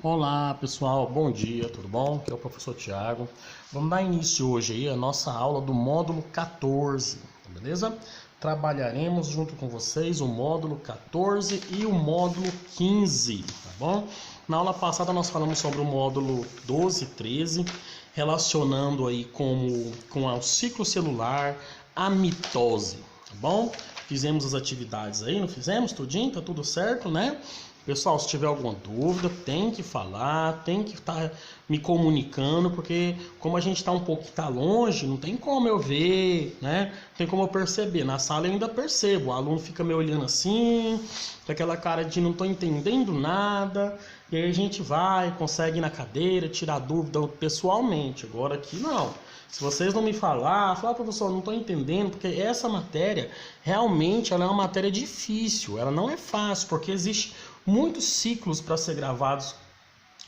Olá pessoal, bom dia, tudo bom? Aqui é o professor Tiago. Vamos dar início hoje aí a nossa aula do módulo 14, beleza? Trabalharemos junto com vocês o módulo 14 e o módulo 15, tá bom? Na aula passada nós falamos sobre o módulo 12 e 13, relacionando aí com o ciclo celular, a mitose, tá bom? Fizemos as atividades aí, não fizemos? Tudinho? Tá tudo certo, né? Pessoal, se tiver alguma dúvida, tem que falar, tem que estar me comunicando, porque como a gente está um pouco longe, não tem como eu ver, né? Não tem como eu perceber. Na sala eu ainda percebo, o aluno fica me olhando assim, com aquela cara de não estou entendendo nada, e aí a gente vai, consegue ir na cadeira, tirar dúvida pessoalmente. Agora aqui não. Se vocês não me falar, professor, não estou entendendo, porque essa matéria, realmente, ela é uma matéria difícil, ela não é fácil, porque existe muitos ciclos para ser gravados,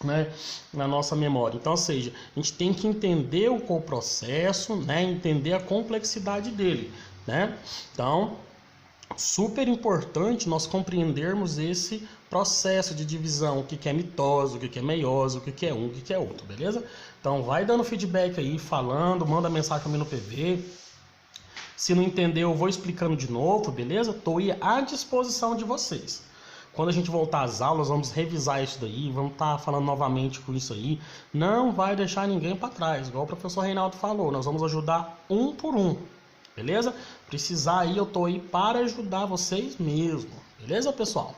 né, na nossa memória. Então, ou seja, a gente tem que entender o processo, né, entender a complexidade dele, né? Então, super importante nós compreendermos esse processo de divisão, o que é mitose, o que é meiose, o que é um, o que é outro, beleza? Então, vai dando feedback aí, falando, manda mensagem para mim no PV. Se não entendeu, eu vou explicando de novo, beleza? Estou aí à disposição de vocês. Quando a gente voltar às aulas, vamos revisar isso daí, vamos estar falando novamente com isso aí. Não vai deixar ninguém para trás, igual o professor Reinaldo falou, nós vamos ajudar um por um, beleza? Precisar aí, eu tô aí para ajudar vocês mesmo, beleza, pessoal?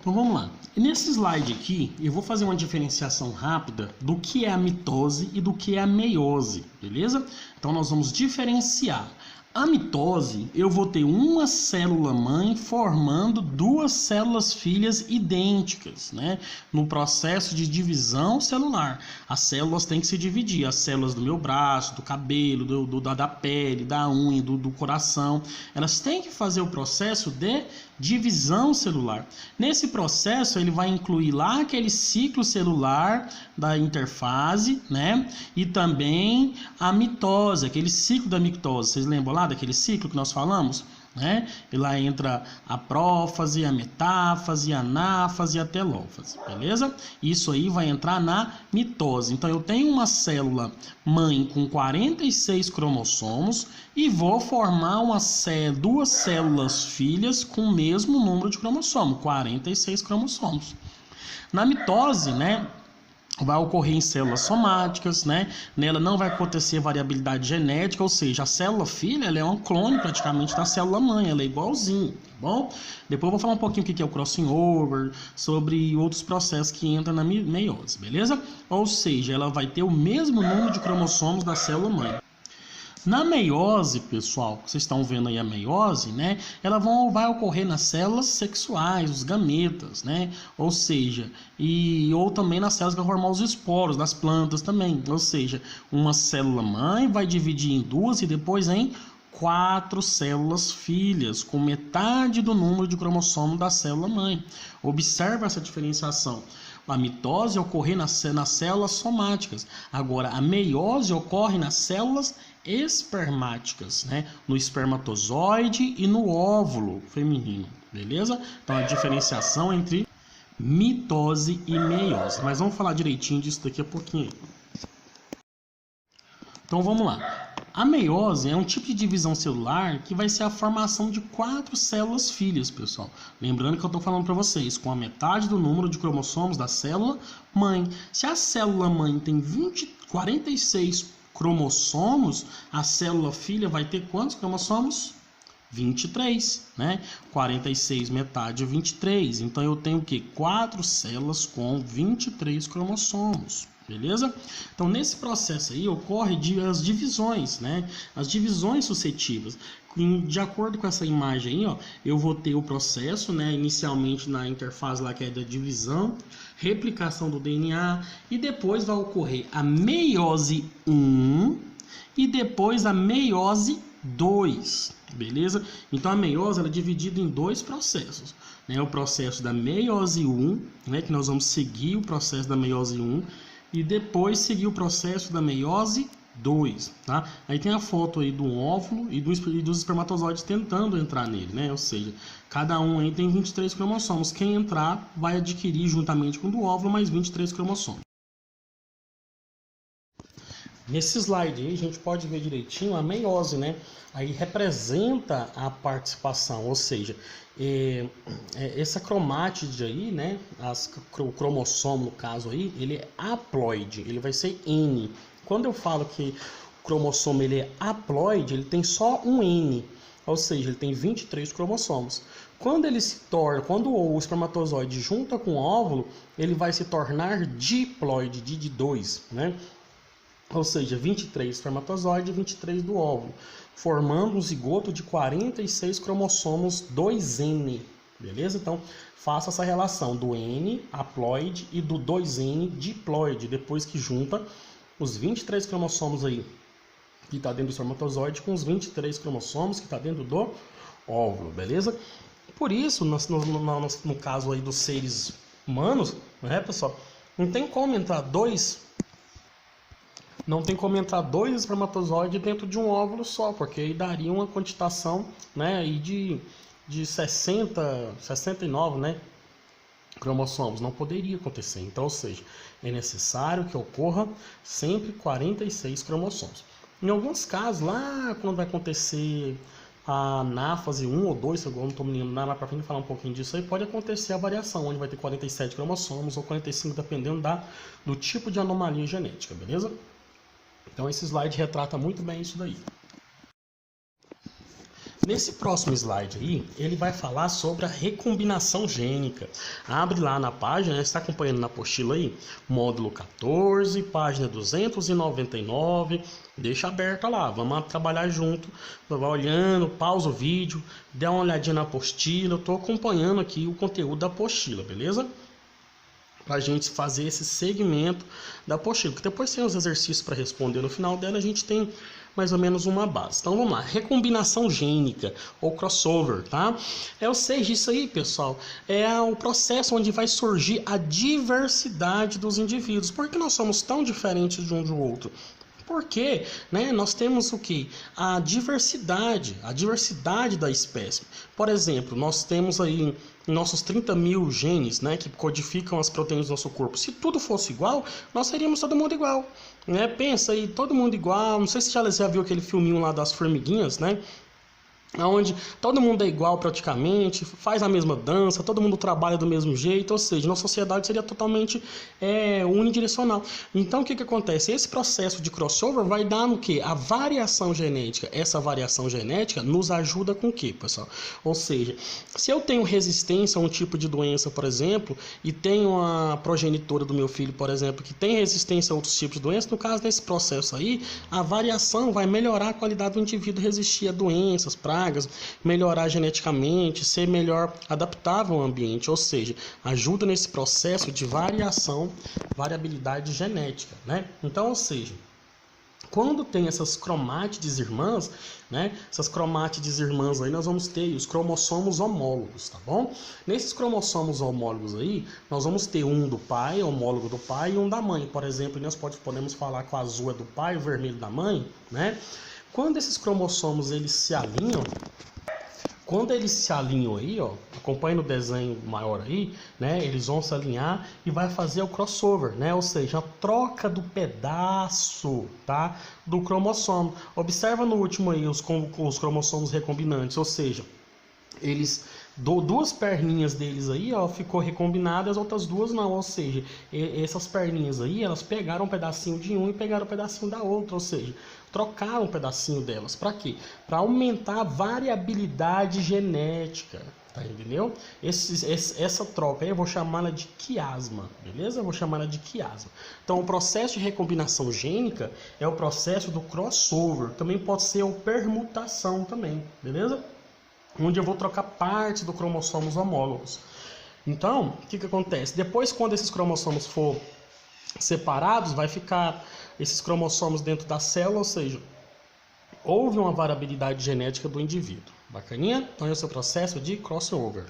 Então vamos lá. Nesse slide aqui, eu vou fazer uma diferenciação rápida do que é a mitose e do que é a meiose, beleza? Então nós vamos diferenciar. A mitose, eu vou ter uma célula mãe formando duas células filhas idênticas, né? No processo de divisão celular. As células têm que se dividir, as células do meu braço, do cabelo, da pele, da unha, do coração. Elas têm que fazer o processo de divisão celular. Nesse processo, ele vai incluir lá aquele ciclo celular da interfase, né? E também a mitose, aquele ciclo da mitose. Vocês lembram lá daquele ciclo que nós falamos, né? E lá entra a prófase, a metáfase, a anáfase e a telófase, beleza? Isso aí vai entrar na mitose. Então eu tenho uma célula mãe com 46 cromossomos e vou formar duas células filhas com o mesmo número de cromossomos, 46 cromossomos. Na mitose, né, vai ocorrer em células somáticas, né? Nela não vai acontecer variabilidade genética, ou seja, a célula filha ela é um clone praticamente da célula mãe, ela é igualzinha, tá bom? Depois eu vou falar um pouquinho o que é o crossing over, sobre outros processos que entram na meiose, beleza? Ou seja, ela vai ter o mesmo número de cromossomos da célula mãe. Na meiose, pessoal, vocês estão vendo aí a meiose, né? Ela vai ocorrer nas células sexuais, os gametas, né? Ou seja, ou também nas células que vão formar os esporos, das plantas também. Ou seja, uma célula mãe vai dividir em duas e depois em 4 células filhas, com metade do número de cromossomo da célula mãe. Observa essa diferenciação. A mitose ocorre nas células somáticas. Agora, a meiose ocorre nas células espermáticas, né? No espermatozoide e no óvulo feminino, beleza? Então, a diferenciação entre mitose e meiose. Mas vamos falar direitinho disso daqui a pouquinho. Então, vamos lá. A meiose é um tipo de divisão celular que vai ser a formação de 4 células filhas, pessoal. Lembrando que eu estou falando para vocês, com a metade do número de cromossomos da célula mãe. Se a célula mãe tem 46 cromossomos, a célula filha vai ter quantos cromossomos? 23, né? 46 metade é 23. Então eu tenho o quê? 4 células com 23 cromossomos. Beleza? Então, nesse processo aí ocorre as divisões, né? As divisões sucessivas. De acordo com essa imagem aí, ó, eu vou ter o processo, né? Inicialmente na interfase lá que é da divisão, replicação do DNA, e depois vai ocorrer a meiose 1 e depois a meiose 2, beleza? Então a meiose ela é dividida em dois processos, né? O processo da meiose 1, né? Que nós vamos seguir o processo da meiose 1 e depois seguir o processo da meiose 2, tá? Aí tem a foto aí do óvulo e dos espermatozoides tentando entrar nele, né? Ou seja, cada um aí tem 23 cromossomos. Quem entrar vai adquirir juntamente com o do óvulo mais 23 cromossomos. Nesse slide aí a gente pode ver direitinho a meiose, né? Aí representa a participação, ou seja, essa cromátide aí, né? O cromossomo no caso aí, ele é haploide, ele vai ser N. Quando eu falo que o cromossomo ele é haploide, ele tem só um N, ou seja, ele tem 23 cromossomos. Quando o espermatozoide junta com o óvulo, ele vai se tornar diploide, de 2, né? Ou seja, 23 espermatozoide e 23 do óvulo, formando um zigoto de 46 cromossomos 2N, beleza? Então, faça essa relação do N, haploide, e do 2N, diploide, depois que junta os 23 cromossomos aí, que está dentro do espermatozoide, com os 23 cromossomos que está dentro do óvulo, beleza? Por isso, no caso aí dos seres humanos, né, pessoal, não tem como entrar dois espermatozoides dentro de um óvulo só, porque aí daria uma quantitação, né, aí de 69, né, cromossomos. Não poderia acontecer. Então, ou seja, é necessário que ocorra sempre 46 cromossomos. Em alguns casos, lá quando vai acontecer a anáfase 1 ou 2, se eu não estou me lembrando, mais para frente falar um pouquinho disso aí, pode acontecer a variação, onde vai ter 47 cromossomos ou 45, dependendo do tipo de anomalia genética, beleza? Então esse slide retrata muito bem isso daí. Nesse próximo slide aí, ele vai falar sobre a recombinação gênica. Abre lá na página, né, está acompanhando na apostila aí, módulo 14, página 299, deixa aberta lá, vamos trabalhar junto, vai olhando, pausa o vídeo, dá uma olhadinha na apostila, eu estou acompanhando aqui o conteúdo da apostila, beleza? Para a gente fazer esse segmento da apostila, porque depois tem os exercícios para responder no final dela, a gente tem mais ou menos uma base. Então vamos lá, recombinação gênica ou crossover, tá? Ou seja, isso aí, pessoal, é o processo onde vai surgir a diversidade dos indivíduos. Por que nós somos tão diferentes de um do outro? Porque, né, nós temos o que? A diversidade da espécie. Por exemplo, nós temos aí nossos 30 mil genes, né, que codificam as proteínas do nosso corpo. Se tudo fosse igual, nós seríamos todo mundo igual, né? Pensa aí, todo mundo igual. Não sei se já viu aquele filminho lá das formiguinhas, né? Onde todo mundo é igual praticamente, faz a mesma dança, todo mundo trabalha do mesmo jeito, ou seja, nossa sociedade seria totalmente unidirecional. Então o que acontece? Esse processo de crossover vai dar no que? A variação genética. Essa variação genética nos ajuda com o que, pessoal? Ou seja, se eu tenho resistência a um tipo de doença, por exemplo, e tenho a progenitora do meu filho, por exemplo, que tem resistência a outros tipos de doença, no caso desse processo aí, a variação vai melhorar a qualidade do indivíduo resistir a doenças, pragas, melhorar geneticamente, ser melhor adaptável ao ambiente, ou seja, ajuda nesse processo de variabilidade genética, né? Então, ou seja, quando tem essas cromátides irmãs, né? Essas cromátides irmãs aí, nós vamos ter os cromossomos homólogos, tá bom? Nesses cromossomos homólogos aí, nós vamos ter um do pai, homólogo do pai, e um da mãe. Por exemplo, nós podemos falar que o azul é do pai, o vermelho da mãe, né? Quando esses cromossomos eles se alinham, aí, ó, acompanha no desenho maior aí, né, eles vão se alinhar e vai fazer o crossover, né, ou seja, a troca do pedaço, tá, do cromossomo. Observa no último aí os cromossomos recombinantes, ou seja, eles duas perninhas deles aí, ó, ficou recombinada, as outras duas não, ou seja, essas perninhas aí, elas pegaram um pedacinho de um e pegaram um pedacinho da outra, ou seja, trocaram um pedacinho delas. Para quê? Para aumentar a variabilidade genética, tá, entendeu? Essa troca aí eu vou chamá-la de quiasma, beleza? Eu vou chamá-la de quiasma. Então, o processo de recombinação gênica é o processo do crossover, também pode ser a permutação também, beleza? Onde eu vou trocar partes do cromossomos homólogos. Então, o que acontece? Depois, quando esses cromossomos for separados, vai ficar esses cromossomos dentro da célula, ou seja, houve uma variabilidade genética do indivíduo. Bacaninha? Então esse é o processo de crossover.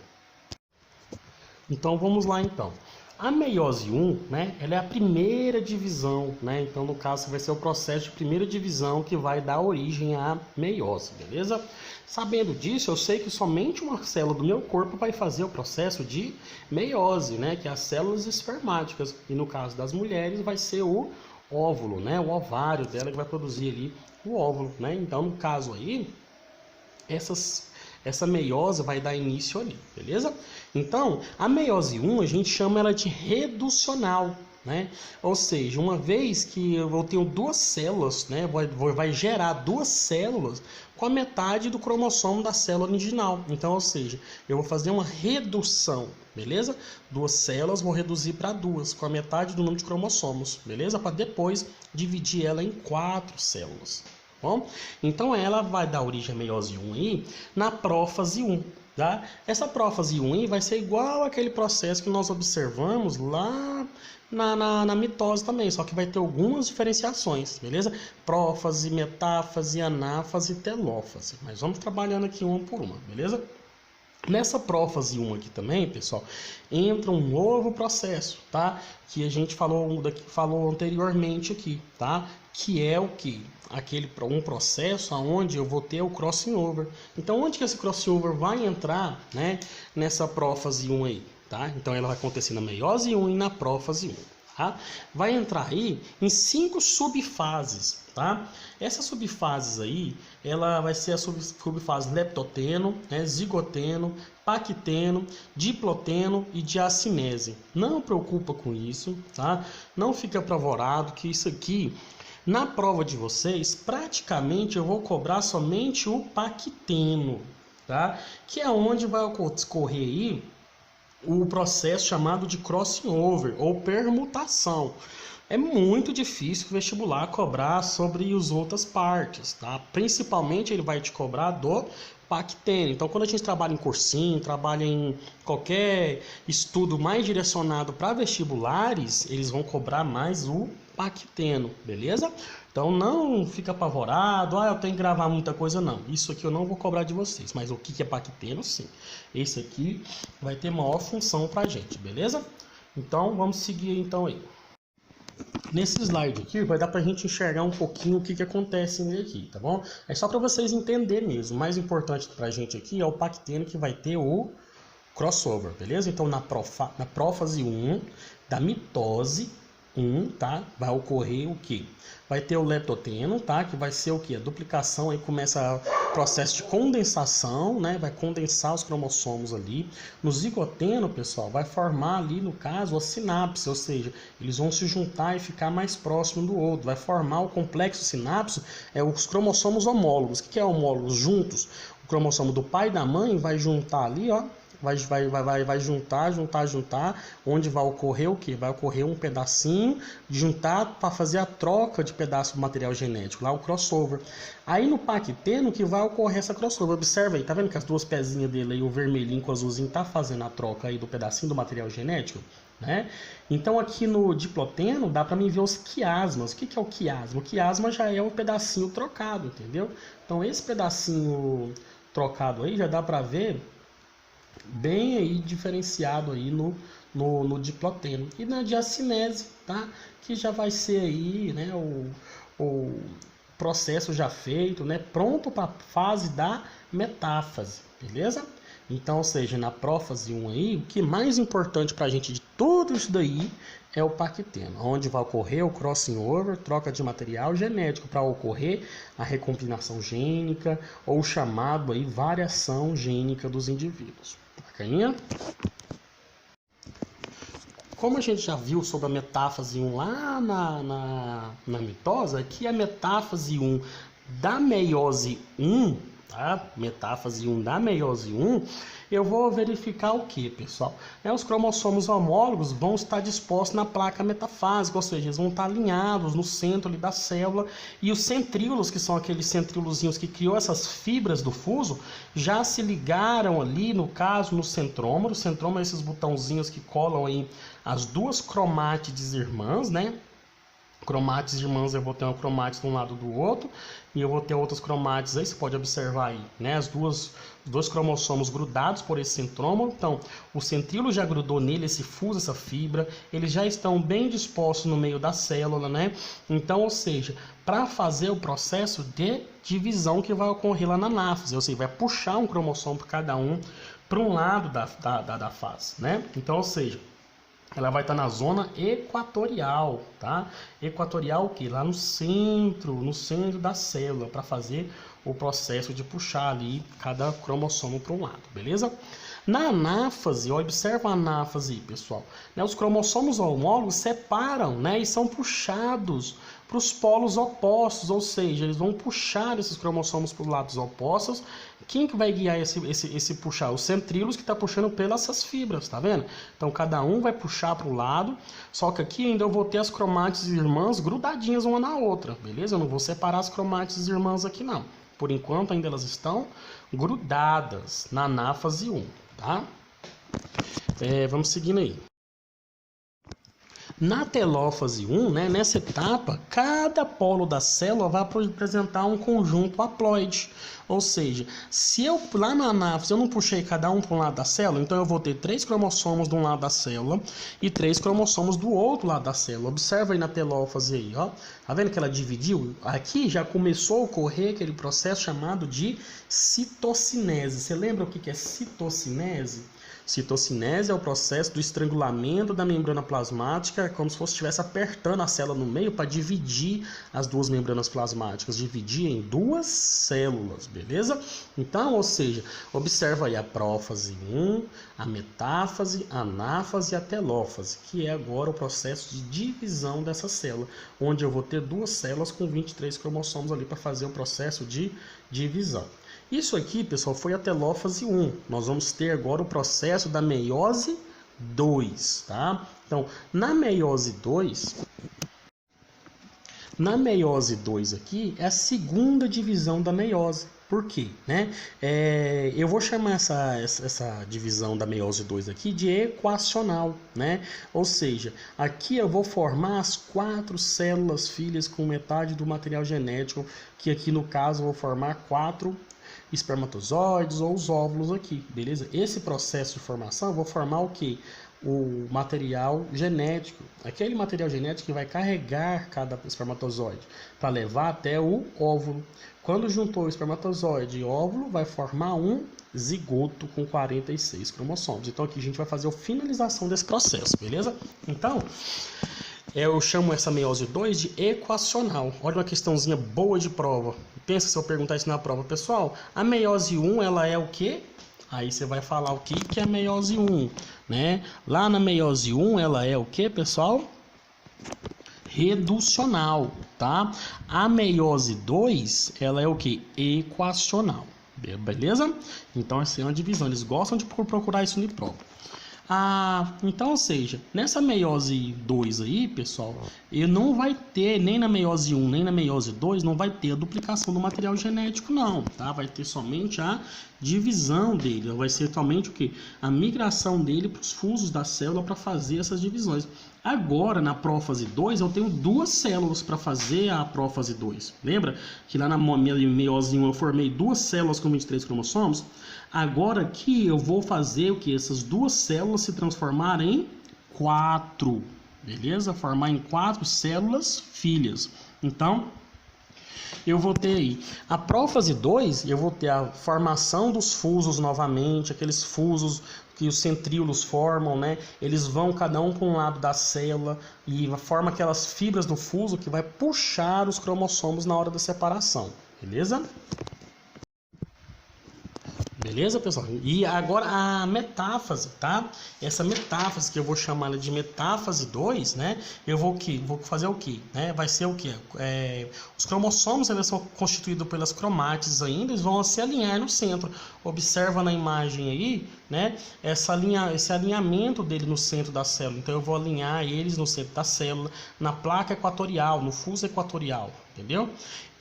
Então vamos lá então. A meiose 1, né, ela é a primeira divisão, né? Então no caso vai ser o processo de primeira divisão que vai dar origem à meiose, beleza? Sabendo disso, eu sei que somente uma célula do meu corpo vai fazer o processo de meiose, né, que é as células espermáticas, e no caso das mulheres vai ser o óvulo, né, o ovário dela que vai produzir ali o óvulo, né? Então no caso aí, essa meiose vai dar início ali, beleza? Então, a meiose 1, a gente chama ela de reducional, né? Ou seja, uma vez que eu tenho duas células, né? Vai gerar duas células com a metade do cromossomo da célula original. Então, ou seja, eu vou fazer uma redução, beleza? Duas células vou reduzir para duas, com a metade do número de cromossomos, beleza? Para depois dividir ela em 4 células. Bom, então ela vai dar origem à meiose 1 aí na prófase 1, tá? Essa prófase 1 aí vai ser igual àquele processo que nós observamos lá na mitose também, só que vai ter algumas diferenciações, beleza? Prófase, metáfase, anáfase e telófase. Mas vamos trabalhando aqui uma por uma, beleza? Nessa prófase 1 aqui também, pessoal, entra um novo processo, tá? Que a gente falou anteriormente aqui, tá? Que é o que? Um processo onde eu vou ter o crossing over. Então, onde que esse crossing over vai entrar, né? Nessa prófase 1 aí, tá? Então, ela vai acontecer na meiose 1 e na prófase 1. Tá? Vai entrar aí em 5 subfases, tá? Essas subfases aí, ela vai ser a subfase leptoteno, né, zigoteno, pacteno, diploteno e diacinese. Não preocupa com isso, tá? Não fica apavorado que isso aqui, na prova de vocês, praticamente eu vou cobrar somente o pacteno, tá? Que é onde vai ocorrer aí o processo chamado de crossing over ou permutação. É muito difícil o vestibular cobrar sobre as outras partes, tá? Principalmente ele vai te cobrar do pacteno. Então, quando a gente trabalha em cursinho, trabalha em qualquer estudo mais direcionado para vestibulares, eles vão cobrar mais o pacteno, beleza? Então não fica apavorado, eu tenho que gravar muita coisa, não. Isso aqui eu não vou cobrar de vocês, mas o que é pacteno, sim. Esse aqui vai ter maior função pra gente, beleza? Então vamos seguir então aí. Nesse slide aqui vai dar pra gente enxergar um pouquinho o que acontece nele aqui, tá bom? É só para vocês entenderem mesmo. O mais importante pra gente aqui é o pacteno que vai ter o crossover, beleza? Então na prófase 1 da mitose 1, tá? Vai ocorrer o que? Vai ter o leptoteno, tá? Que vai ser o que? A duplicação, aí começa o processo de condensação, né? Vai condensar os cromossomos ali. No zigoteno, pessoal, vai formar ali, no caso, a sinapse, ou seja, eles vão se juntar e ficar mais próximo do outro. Vai formar o complexo sinapse, os cromossomos homólogos. O que é homólogos? Juntos. O cromossomo do pai e da mãe vai juntar ali, ó. Vai juntar, onde vai ocorrer o que? Vai ocorrer um pedacinho, juntar para fazer a troca de pedaço do material genético, lá o crossover. Aí no pacteno que vai ocorrer essa crossover, observa aí, tá vendo que as duas pezinhas dele aí, o vermelhinho com o azulzinho, tá fazendo a troca aí do pedacinho do material genético, né? Então aqui no diploteno dá para mim ver os quiasmas. O que é o quiasma? O quiasma já é o pedacinho trocado, entendeu? Então esse pedacinho trocado aí já dá para ver bem aí diferenciado aí no diploteno. E na diacinese, tá? Que já vai ser aí, né, o processo já feito, né, pronto para a fase da metáfase, beleza? Então, ou seja, na prófase 1 aí, o que mais importante para a gente de tudo isso daí é o pacteno, onde vai ocorrer o crossing over, troca de material genético para ocorrer a recombinação gênica ou chamado aí variação gênica dos indivíduos. Bacaninha? Como a gente já viu sobre a metáfase 1 lá na mitose, aqui a metáfase 1 da meiose 1, tá? Metáfase 1 da meiose 1, eu vou verificar o que, pessoal? Os cromossomos homólogos vão estar dispostos na placa metafásica, ou seja, eles vão estar alinhados no centro ali da célula, e os centríolos, que são aqueles centríolozinhos que criou essas fibras do fuso, já se ligaram ali, no caso, no centrômero. O centrômero é esses botãozinhos que colam aí as duas cromátides irmãs, né? cromátides irmãs, eu vou ter uma cromátides de um lado do outro, e eu vou ter outras cromátides aí, você pode observar aí, né, os dois cromossomos grudados por esse centrômero. Então, o centríolo já grudou nele, esse fuso, essa fibra, eles já estão bem dispostos no meio da célula, né? Então, ou seja, para fazer o processo de divisão que vai ocorrer lá na anáfase, ou seja, vai puxar um cromossomo por cada um para um lado da fase, né? Então, ou seja, ela vai estar na zona equatorial, tá? Equatorial o quê? Lá no centro da célula, para fazer o processo de puxar ali cada cromossomo para um lado, beleza? Na anáfase, observa a anáfase aí, pessoal. Né, os cromossomos homólogos separam, né, e são puxados para os polos opostos, ou seja, eles vão puxar esses cromossomos para os lados opostos. Quem que vai guiar esse puxar? Os centríolos que está puxando pelas essas fibras, tá vendo? Então, cada um vai puxar para o lado, só que aqui ainda eu vou ter as cromátides irmãs grudadinhas uma na outra, beleza? Eu não vou separar as cromátides irmãs aqui, não. Por enquanto, ainda elas estão grudadas na anáfase 1, tá? Vamos seguindo aí. Na telófase 1, né, nessa etapa, cada polo da célula vai apresentar um conjunto haploide. Ou seja, se eu lá na anáfase eu não puxei cada um para um lado da célula, então eu vou ter 3 cromossomos de um lado da célula e 3 cromossomos do outro lado da célula. Observa aí na telófase aí, ó. Tá vendo que ela dividiu? Aqui já começou a ocorrer aquele processo chamado de citocinese. Você lembra o que é citocinese? Citocinese é o processo do estrangulamento da membrana plasmática, como se fosse estivesse apertando a célula no meio para dividir as duas membranas plasmáticas, dividir em 2 células, beleza? Então, ou seja, observa aí a prófase 1, a metáfase, a anáfase e a telófase, que é agora o processo de divisão dessa célula, onde eu vou ter 2 células com 23 cromossomos ali para fazer o processo de divisão. Isso aqui, pessoal, foi a telófase 1. Nós vamos ter agora o processo da meiose 2, tá? Então, na meiose 2 aqui é a segunda divisão da meiose. Por quê? Né? Eu vou chamar essa divisão da meiose 2 aqui de equacional, né? Ou seja, aqui eu vou formar as 4 células filhas com metade do material genético, que aqui no caso eu vou formar 4 espermatozoides ou os óvulos aqui, beleza? Esse processo de formação eu vou formar o que? O material genético, aquele material genético que vai carregar cada espermatozoide para levar até o óvulo. Quando juntou o espermatozoide e óvulo, vai formar um zigoto com 46 cromossomos. Então aqui a gente vai fazer a finalização desse processo, beleza? Então, eu chamo essa meiose 2 de equacional. Olha uma questãozinha boa de prova. Pensa se eu perguntar isso na prova, pessoal. A meiose 1, ela é o quê? Aí você vai falar o que é a meiose 1, né? Lá na meiose 1, ela é o quê, pessoal? Reducional, tá? A meiose 2, ela é o quê? Equacional, beleza? Então, essa é uma divisão. Eles gostam de procurar isso em prova. Então, ou seja, nessa meiose 2 aí, pessoal, ele não vai ter, nem na meiose 1, nem na meiose 2, não vai ter a duplicação do material genético, não, tá? Vai ter somente a divisão dele, vai ser somente o quê? A migração dele para os fusos da célula para fazer essas divisões. Agora, na prófase 2, eu tenho 2 células para fazer a prófase 2. Lembra que lá na meiose 1 eu formei 2 células com 23 cromossomos? Agora aqui eu vou fazer o que? Essas 2 células se transformarem em 4, beleza? Formar em 4 células filhas. Então, eu vou ter aí a prófase 2, eu vou ter a formação dos fusos novamente, aqueles fusos que os centríolos formam, né? Eles vão cada um para um lado da célula e forma aquelas fibras do fuso que vai puxar os cromossomos na hora da separação, beleza? Beleza, pessoal? E agora a metáfase, tá? Essa metáfase, que eu vou chamar ela de metáfase 2, né? Eu vou fazer o quê? Né? Vai ser o quê? Os cromossomos, eles são constituídos pelas cromátides ainda, eles vão se alinhar no centro. Observa na imagem aí, né? Esse alinhamento dele no centro da célula. Então eu vou alinhar eles no centro da célula, na placa equatorial, no fuso equatorial. entendeu?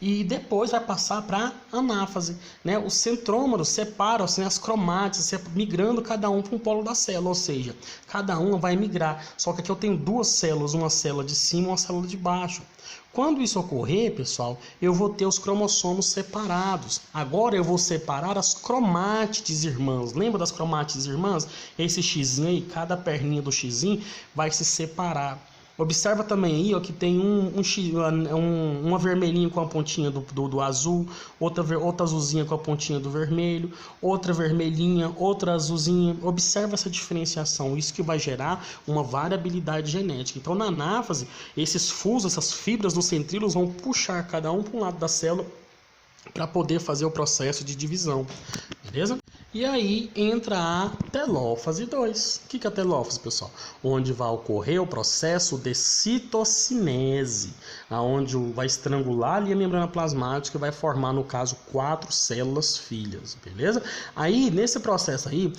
E depois vai passar para anáfase, né? Os centrômeros separam-se, né? As cromátides, migrando cada um para um polo da célula, ou seja, cada uma vai migrar. Só que aqui eu tenho duas células, uma célula de cima e uma célula de baixo. Quando isso ocorrer, pessoal, eu vou ter os cromossomos separados. Agora eu vou separar as cromátides irmãs. Lembra das cromátides irmãs? Esse xizinho aí, cada perninha do xizinho vai se separar. Observa também aí, ó, que tem uma vermelhinha com a pontinha do azul, outra azulzinha com a pontinha do vermelho, outra vermelhinha, outra azulzinha. Observa essa diferenciação, isso que vai gerar uma variabilidade genética. Então, na anáfase, esses fusos, essas fibras dos centríolos vão puxar cada um para um lado da célula para poder fazer o processo de divisão, beleza? E aí entra a telófase 2. O que é a telófase, pessoal? Onde vai ocorrer o processo de citocinese, onde vai estrangular ali a membrana plasmática e vai formar, no caso, 4 células filhas, beleza? Aí, nesse processo aí,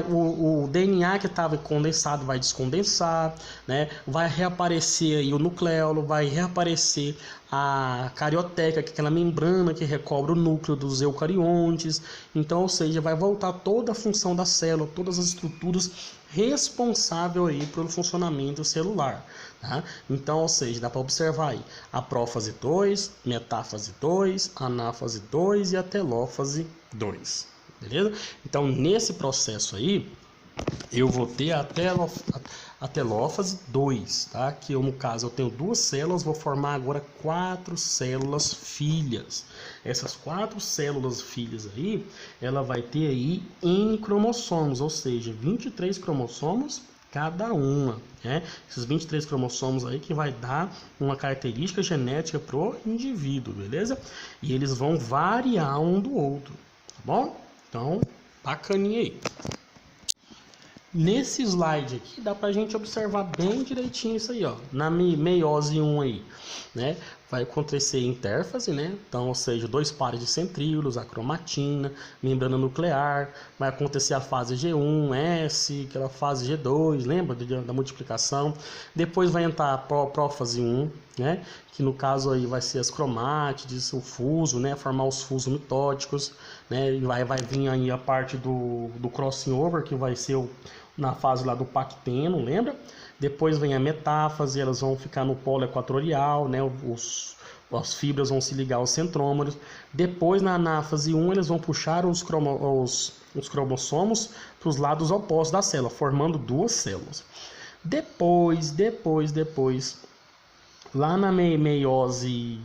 o DNA que estava condensado vai descondensar, né? Vai reaparecer aí o nucleolo, vai reaparecer a carioteca, que é aquela membrana que recobre o núcleo dos eucariontes. Então, ou seja, vai voltar toda a função da célula, todas as estruturas responsáveis aí pelo funcionamento celular, tá? Então, ou seja, dá para observar aí a prófase 2, metáfase 2, anáfase 2 e a telófase 2, beleza? Então, nesse processo aí, eu vou ter a telófase 2, tá? Que eu, no caso, eu tenho 2 células, vou formar agora 4 células filhas. Essas 4 células filhas aí, ela vai ter aí N cromossomos, ou seja, 23 cromossomos cada uma, né? Esses 23 cromossomos aí que vai dar uma característica genética pro indivíduo, beleza? E eles vão variar um do outro, tá bom? Então, bacaninha aí. Nesse slide aqui dá pra gente observar bem direitinho isso aí, ó. Na meiose 1 aí, né? Vai acontecer intérfase, né? Então, ou seja, 2 pares de centríolos, a cromatina, membrana nuclear. Vai acontecer a fase G1, S, aquela fase G2, lembra da multiplicação? Depois vai entrar a prófase 1, né? Que no caso aí vai ser as cromátides, o fuso, né? Formar os fusos mitóticos, né? E vai vir aí a parte do crossing over, que vai ser na fase lá do pacteno, lembra? Depois vem a metáfase, elas vão ficar no polo equatorial, né? As fibras vão se ligar aos centrômeros. Depois, na anáfase 1, eles vão puxar os cromossomos para os lados opostos da célula, formando 2 células. Depois, lá na meiose,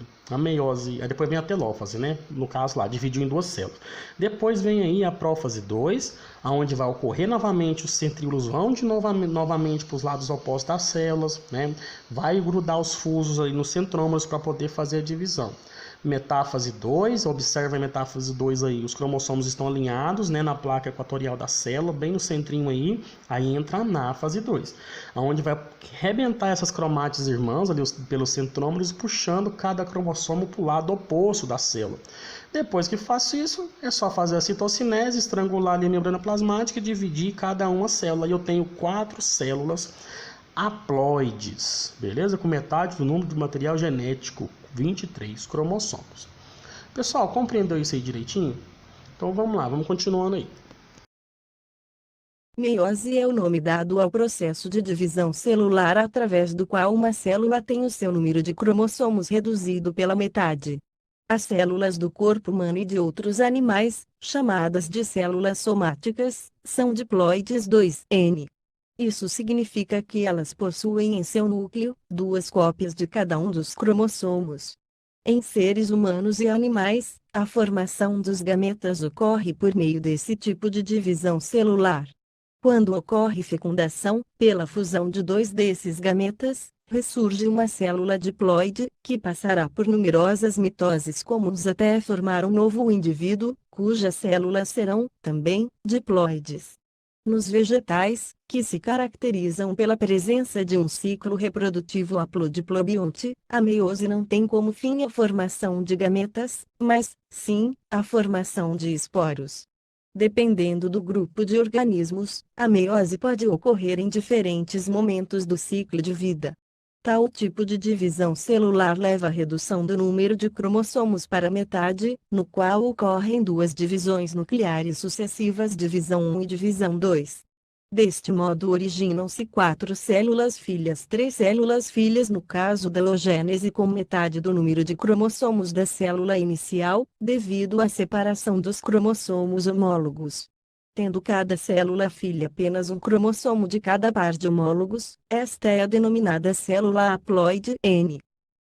aí depois vem a telófase, né? No caso lá, dividiu em 2 células. Depois vem aí a prófase 2, onde vai ocorrer novamente, os centríolos vão novamente para os lados opostos das células, né? Vai grudar os fusos aí nos centrômeros para poder fazer a divisão. Metáfase 2, observa a metáfase 2 aí, os cromossomos estão alinhados, né, na placa equatorial da célula, bem no centrinho aí entra a anáfase 2, onde vai arrebentar essas cromátides irmãs ali pelos centrômeros, puxando cada cromossomo para o lado oposto da célula. Depois que faço isso, é só fazer a citocinese, estrangular ali a membrana plasmática e dividir cada uma célula. E eu tenho 4 células haploides, beleza? Com metade do número de material genético, 23 cromossomos. Pessoal, compreendeu isso aí direitinho? Então vamos lá, vamos continuando aí. Meiose é o nome dado ao processo de divisão celular através do qual uma célula tem o seu número de cromossomos reduzido pela metade. As células do corpo humano e de outros animais, chamadas de células somáticas, são diploides 2N. Isso significa que elas possuem em seu núcleo 2 cópias de cada um dos cromossomos. Em seres humanos e animais, a formação dos gametas ocorre por meio desse tipo de divisão celular. Quando ocorre fecundação, pela fusão de 2 desses gametas, ressurge uma célula diploide, que passará por numerosas mitoses comuns até formar um novo indivíduo, cujas células serão, também, diploides. Nos vegetais, que se caracterizam pela presença de um ciclo reprodutivo haplodiplobionte, a meiose não tem como fim a formação de gametas, mas, sim, a formação de esporos. Dependendo do grupo de organismos, a meiose pode ocorrer em diferentes momentos do ciclo de vida. Tal tipo de divisão celular leva à redução do número de cromossomos para metade, no qual ocorrem duas divisões nucleares sucessivas, divisão 1 e divisão 2. Deste modo originam-se 4 células filhas, 3 células filhas no caso da alogênese, com metade do número de cromossomos da célula inicial, devido à separação dos cromossomos homólogos. Tendo cada célula filha apenas um cromossomo de cada par de homólogos, esta é a denominada célula haploide N.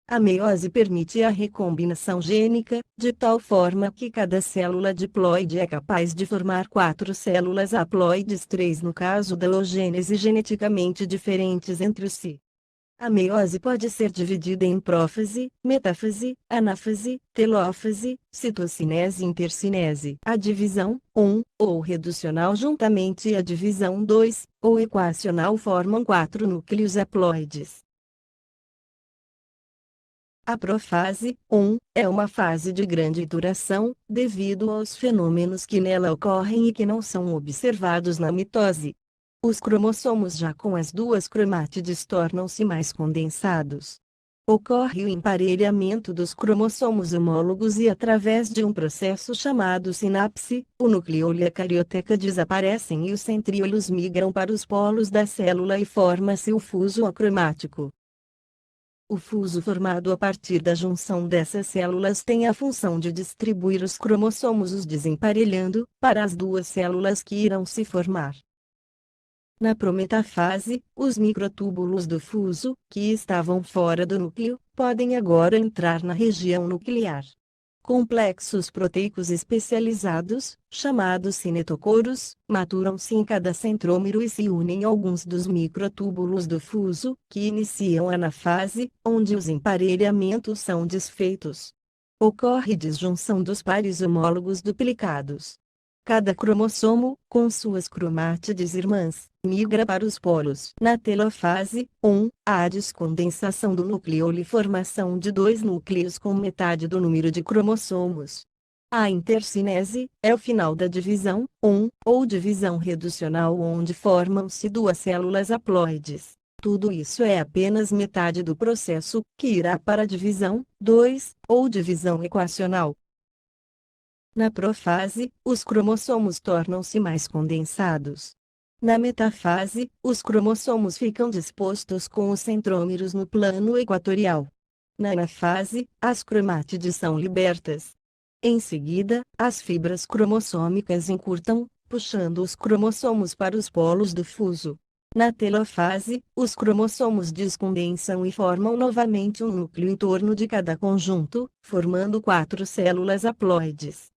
A meiose permite a recombinação gênica, de tal forma que cada célula diploide é capaz de formar 4 células haploides, 3 no caso da alogênese, geneticamente diferentes entre si. A meiose pode ser dividida em prófase, metáfase, anáfase, telófase, citocinese e intercinese. A divisão 1, ou reducional juntamente a divisão 2, ou equacional, formam 4 núcleos haploides. A profase 1 é uma fase de grande duração, devido aos fenômenos que nela ocorrem e que não são observados na mitose. Os cromossomos já com as duas cromátides tornam-se mais condensados. Ocorre o emparelhamento dos cromossomos homólogos e, através de um processo chamado sinapse, o nucleolo e a carioteca desaparecem e os centríolos migram para os polos da célula e forma-se o fuso acromático. O fuso formado a partir da junção dessas células tem a função de distribuir os cromossomos, os desemparelhando, para as duas células que irão se formar. Na prometafase, os microtúbulos do fuso, que estavam fora do núcleo, podem agora entrar na região nuclear. Complexos proteicos especializados, chamados cinetocoros, maturam-se em cada centrômero e se unem a alguns dos microtúbulos do fuso, que iniciam a anafase, onde os emparelhamentos são desfeitos. Ocorre disjunção dos pares homólogos duplicados. Cada cromossomo, com suas cromátides irmãs, migra para os polos. Na telofase 1, há a descondensação do nucleolo e formação de 2 núcleos com metade do número de cromossomos. A intercinese é o final da divisão 1, ou divisão reducional, onde formam-se 2 células haploides. Tudo isso é apenas metade do processo, que irá para a divisão 2, ou divisão equacional. Na profase, os cromossomos tornam-se mais condensados. Na metafase, os cromossomos ficam dispostos com os centrômeros no plano equatorial. Na anafase, as cromátides são libertas. Em seguida, as fibras cromossômicas encurtam, puxando os cromossomos para os polos do fuso. Na telofase, os cromossomos descondensam e formam novamente um núcleo em torno de cada conjunto, formando 4 células haploides.